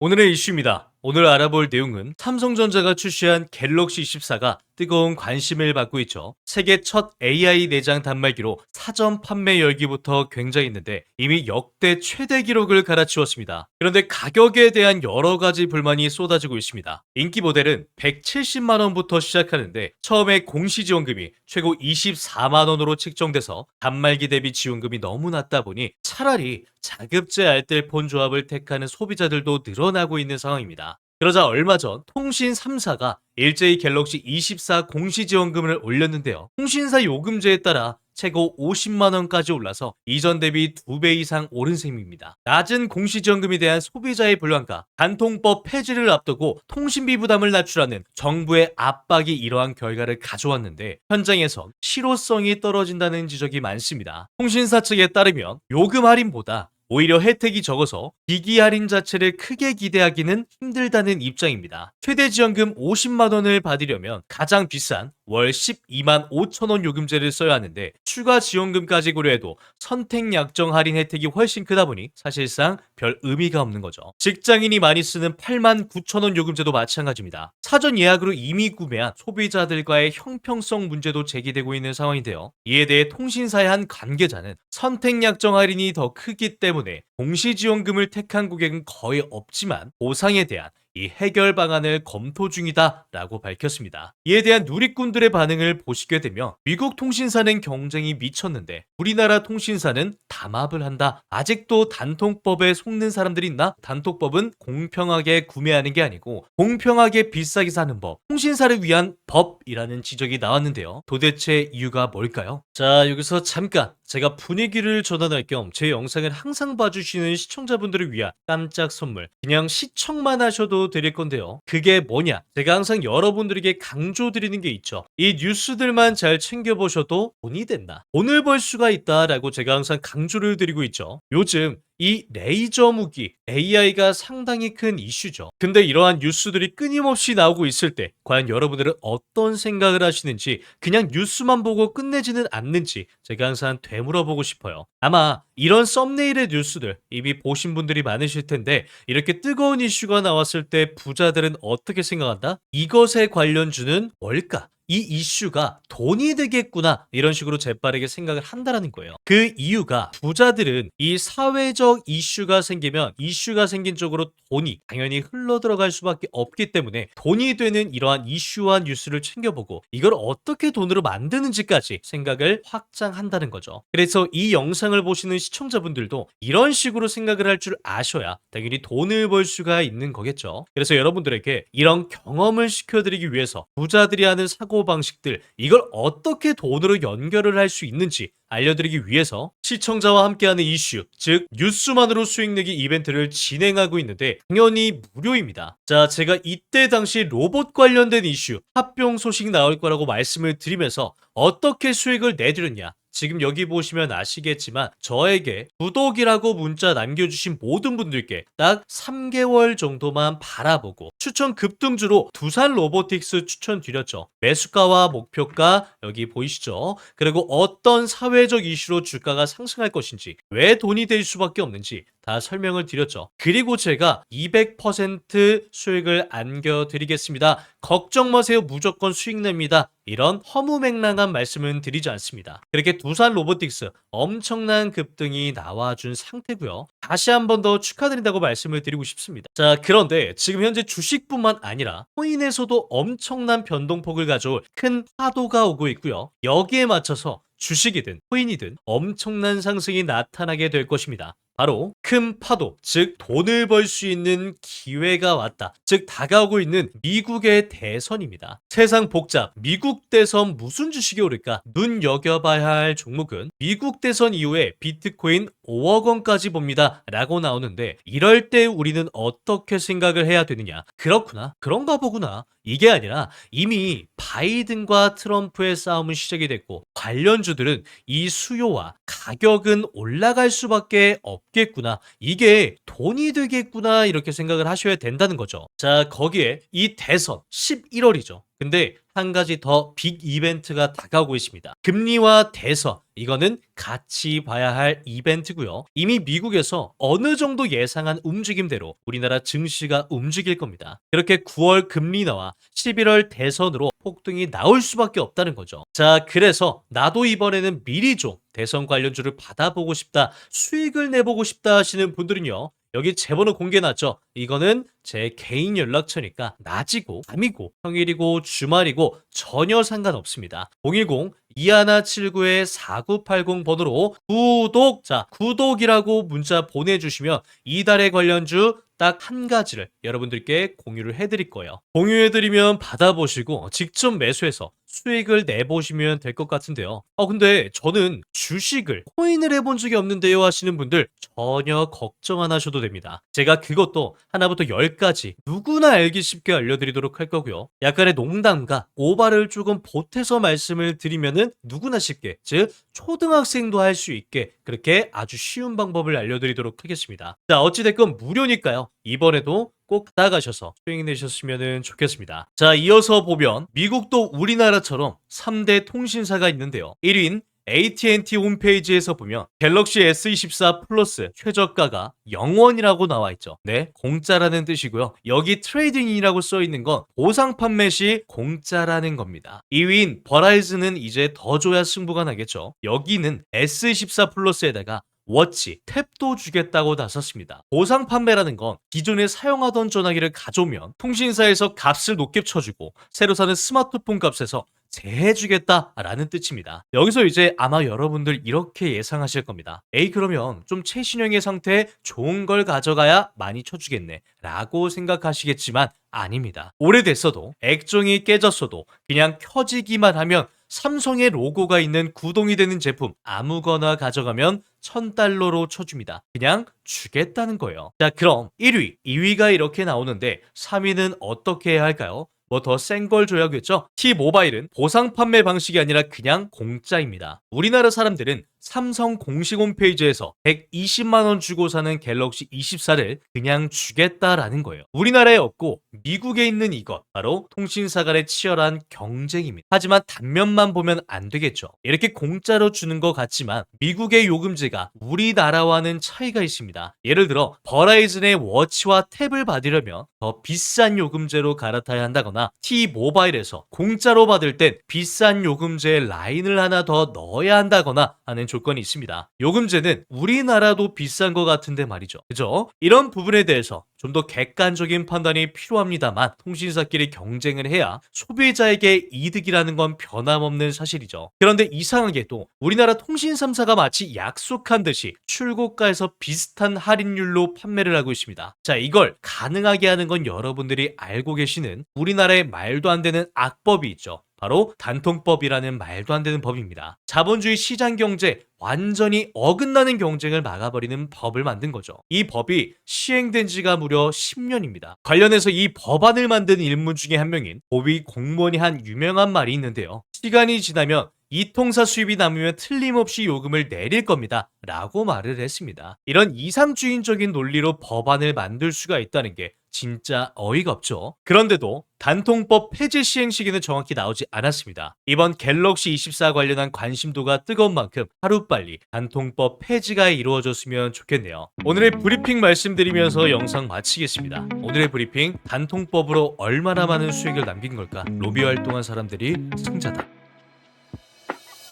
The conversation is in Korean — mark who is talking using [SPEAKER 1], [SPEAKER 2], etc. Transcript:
[SPEAKER 1] 오늘의 이슈입니다. 오늘 알아볼 내용은 삼성전자가 출시한 갤럭시 14가 뜨거운 관심을 받고 있죠. 세계 첫 AI 내장 단말기로 사전 판매 열기부터 굉장했는데 이미 역대 최대 기록을 갈아치웠습니다. 그런데 가격에 대한 여러 가지 불만이 쏟아지고 있습니다. 인기 모델은 170만 원부터 시작하는데 처음에 공시 지원금이 최고 24만 원으로 책정돼서 단말기 대비 지원금이 너무 낮다 보니 차라리 자급제 알뜰폰 조합을 택하는 소비자들도 늘어나고 있는 상황입니다. 그러자 얼마 전 통신 3사가 일제히 갤럭시 24 공시 지원금을 올렸는데요. 통신사 요금제에 따라 최고 50만 원까지 올라서 이전 대비 2배 이상 오른 셈입니다. 낮은 공시 지원금에 대한 소비자의 불만과 단통법 폐지를 앞두고 통신비 부담을 낮추라는 정부의 압박이 이러한 결과를 가져왔는데 현장에선 실효성이 떨어진다는 지적이 많습니다. 통신사 측에 따르면 요금 할인보다 오히려 혜택이 적어서 기기 할인 자체를 크게 기대하기는 힘들다는 입장입니다. 최대 지원금 50만 원을 받으려면 가장 비싼 월 12만 5천 원 요금제를 써야 하는데 추가 지원금까지 고려해도 선택 약정 할인 혜택이 훨씬 크다 보니 사실상 별 의미가 없는 거죠. 직장인이 많이 쓰는 8만 9천 원 요금제도 마찬가지입니다. 사전 예약으로 이미 구매한 소비자들과의 형평성 문제도 제기되고 있는 상황인데요. 이에 대해 통신사의 한 관계자는 선택 약정 할인이 더 크기 때문에 공시지원금을 택한 고객은 거의 없지만 보상에 대한 이 해결 방안을 검토 중이다라고 밝혔습니다. 이에 대한 누리꾼들의 반응을 보시게 되면 미국 통신사는 경쟁이 미쳤는데 우리나라 통신사는 담합을 한다. 아직도 단통법에 속는 사람들이 있나? 단통법은 공평하게 구매하는 게 아니고 공평하게 비싸게 사는 법, 통신사를 위한 법이라는 지적이 나왔는데요. 도대체 이유가 뭘까요? 자, 여기서 잠깐 제가 분위기를 전환할 겸 제 영상을 항상 봐주시는 시청자분들을 위한 깜짝 선물, 그냥 시청만 하셔도 드릴 건데요. 그게 뭐냐? 제가 항상 여러분들에게 강조드리는 게 있죠. 이 뉴스들만 잘 챙겨보셔도 돈이 된다, 돈을 벌 수가 있다라고 제가 항상 강조를 드리고 있죠. 요즘 이 레이저 무기 AI가 상당히 큰 이슈죠. 근데 이러한 뉴스들이 끊임없이 나오고 있을 때 과연 여러분들은 어떤 생각을 하시는지, 그냥 뉴스만 보고 끝내지는 않는지 제가 항상 되물어보고 싶어요. 아마 이런 썸네일의 뉴스들 이미 보신 분들이 많으실 텐데 이렇게 뜨거운 이슈가 나왔을 때 부자들은 어떻게 생각한다? 이것에 관련주는 뭘까? 이 이슈가 돈이 되겠구나, 이런 식으로 재빠르게 생각을 한다는 거예요. 그 이유가 부자들은 이 사회적 이슈가 생기면 이슈가 생긴 쪽으로 돈이 당연히 흘러들어갈 수밖에 없기 때문에 돈이 되는 이러한 이슈와 뉴스를 챙겨보고 이걸 어떻게 돈으로 만드는지까지 생각을 확장한다는 거죠. 그래서 이 영상을 보시는 시청자분들도 이런 식으로 생각을 할 줄 아셔야 당연히 돈을 벌 수가 있는 거겠죠. 그래서 여러분들에게 이런 경험을 시켜드리기 위해서 부자들이 하는 사고방식들, 이걸 어떻게 돈으로 연결을 할 수 있는지 알려드리기 위해서 시청자와 함께하는 이슈, 즉 뉴스만으로 수익내기 이벤트를 진행하고 있는데 당연히 무료입니다. 자, 제가 이때 당시 로봇 관련된 이슈 합병 소식 나올 거라고 말씀을 드리면서 어떻게 수익을 내드렸냐, 지금 여기 보시면 아시겠지만 저에게 구독이라고 문자 남겨주신 모든 분들께 딱 3개월 정도만 바라보고 추천 급등주로 두산 로보틱스 추천드렸죠. 매수가와 목표가 여기 보이시죠? 그리고 어떤 사회적 이슈로 주가가 상승할 것인지, 왜 돈이 될 수밖에 없는지 다 설명을 드렸죠. 그리고 제가 200% 수익을 안겨드리겠습니다, 걱정 마세요, 무조건 수익 냅니다, 이런 허무맹랑한 말씀은 드리지 않습니다. 그렇게 두산 로보틱스 엄청난 급등이 나와준 상태고요. 다시 한 번 더 축하드린다고 말씀을 드리고 싶습니다. 자, 그런데 지금 현재 주식뿐만 아니라 코인에서도 엄청난 변동폭을 가져올 큰 파도가 오고 있고요. 여기에 맞춰서 주식이든 코인이든 엄청난 상승이 나타나게 될 것입니다. 바로 큰 파도, 즉 돈을 벌 수 있는 기회가 왔다, 즉 다가오고 있는 미국의 대선입니다. 세상 복잡, 미국 대선 무슨 주식이 오를까? 눈여겨봐야 할 종목은 미국 대선 이후에 비트코인 5억 원까지 봅니다 라고 나오는데, 이럴 때 우리는 어떻게 생각을 해야 되느냐? 그렇구나, 그런가 보구나, 이게 아니라 이미 바이든과 트럼프의 싸움은 시작이 됐고 관련주들은 이 수요와 가격은 올라갈 수밖에 없겠구나, 이게 돈이 되겠구나, 이렇게 생각을 하셔야 된다는 거죠. 자, 거기에 이 대선 11월이죠. 근데 한 가지 더 빅 이벤트가 다가오고 있습니다. 금리와 대선, 이거는 같이 봐야 할 이벤트고요. 이미 미국에서 어느 정도 예상한 움직임대로 우리나라 증시가 움직일 겁니다. 그렇게 9월 금리 인하와 11월 대선으로 폭등이 나올 수밖에 없다는 거죠. 자, 그래서 나도 이번에는 미리 좀 대선 관련주를 받아보고 싶다, 수익을 내보고 싶다 하시는 분들은요. 여기 제 번호 공개해놨죠. 이거는 제 개인 연락처니까 낮이고 밤이고 평일이고 주말이고 전혀 상관없습니다. 010-2179-4980 번호로 구독! 자, 구독이라고 문자 보내주시면 이달의 관련주 딱 한 가지를 여러분들께 공유를 해드릴 거예요. 공유해드리면 받아보시고 직접 매수해서 수익을 내보시면 될 것 같은데요. 근데 저는 주식을, 코인을 해본 적이 없는데요 하시는 분들 전혀 걱정 안 하셔도 됩니다. 제가 그것도 하나부터 10까지 누구나 알기 쉽게 알려드리도록 할 거고요. 약간의 농담과 오바를 조금 보태서 말씀을 드리면은 누구나 쉽게, 즉 초등학생도 할 수 있게 그렇게 아주 쉬운 방법을 알려드리도록 하겠습니다. 자, 어찌됐건 무료니까요. 이번에도 꼭 받아가셔서 수익 내셨으면 좋겠습니다. 자, 이어서 보면 미국도 우리나라처럼 3대 통신사가 있는데요. 1위인 AT&T 홈페이지에서 보면 갤럭시 S24 플러스 최저가가 0원이라고 나와 있죠. 네, 공짜라는 뜻이고요. 여기 트레이딩이라고 써 있는 건 보상 판매 시 공짜라는 겁니다. 2위인 버라이즌은 이제 더 줘야 승부가 나겠죠. 여기는 S24 플러스에다가 워치, 탭도 주겠다고 나섰습니다. 보상 판매라는 건 기존에 사용하던 전화기를 가져오면 통신사에서 값을 높게 쳐주고 새로 사는 스마트폰 값에서 제해주겠다라는 뜻입니다. 여기서 이제 아마 여러분들 이렇게 예상하실 겁니다. 에이, 그러면 좀 최신형의 상태에 좋은 걸 가져가야 많이 쳐주겠네 라고 생각하시겠지만 아닙니다. 오래됐어도 액정이 깨졌어도 그냥 켜지기만 하면 삼성의 로고가 있는 구동이 되는 제품 아무거나 가져가면 $1000로 쳐줍니다. 그냥 주겠다는 거예요. 자, 그럼 1위, 2위가 이렇게 나오는데 3위는 어떻게 해야 할까요? 뭐 더 센 걸 줘야겠죠? T모바일은 보상 판매 방식이 아니라 그냥 공짜입니다. 우리나라 사람들은 삼성 공식 홈페이지에서 120만 원 주고 사는 갤럭시 24를 그냥 주겠다라는 거예요. 우리나라에 없고 미국에 있는 이것, 바로 통신사 간의 치열한 경쟁입니다. 하지만 단면만 보면 안 되겠죠. 이렇게 공짜로 주는 것 같지만 미국의 요금제가 우리나라와는 차이가 있습니다. 예를 들어 버라이즌의 워치와 탭을 받으려면 더 비싼 요금제로 갈아타야 한다거나 T모바일에서 공짜로 받을 땐 비싼 요금제 라인을 하나 더 넣어야 한다거나 하는 조건이 있습니다. 요금제는 우리나라도 비싼 것 같은데 말이죠. 그죠? 이런 부분에 대해서 좀 더 객관적인 판단이 필요합니다만 통신사끼리 경쟁을 해야 소비자에게 이득이라는 건 변함없는 사실이죠. 그런데 이상하게도 우리나라 통신 3사가 마치 약속한 듯이 출고가에서 비슷한 할인율로 판매를 하고 있습니다. 자, 이걸 가능하게 하는 건 여러분들이 알고 계시는 우리나라의 말도 안 되는 악법이 있죠. 바로 단통법이라는 말도 안 되는 법입니다. 자본주의 시장 경제 완전히 어긋나는 경쟁을 막아버리는 법을 만든 거죠. 이 법이 시행된 지가 무려 10년입니다. 관련해서 이 법안을 만든 인물 중에 한 명인 고위 공무원이 한 유명한 말이 있는데요. 시간이 지나면 이 통사 수입이 남으면 틀림없이 요금을 내릴 겁니다. 라고 말을 했습니다. 이런 이상주의적인 논리로 법안을 만들 수가 있다는 게 진짜 어이가 없죠. 그런데도 단통법 폐지 시행 시기는 정확히 나오지 않았습니다. 이번 갤럭시 24 관련한 관심도가 뜨거운 만큼 하루빨리 단통법 폐지가 이루어졌으면 좋겠네요. 오늘의 브리핑 말씀드리면서 영상 마치겠습니다. 오늘의 브리핑, 단통법으로 얼마나 많은 수익을 남긴 걸까? 로비 활동한 사람들이 승자다.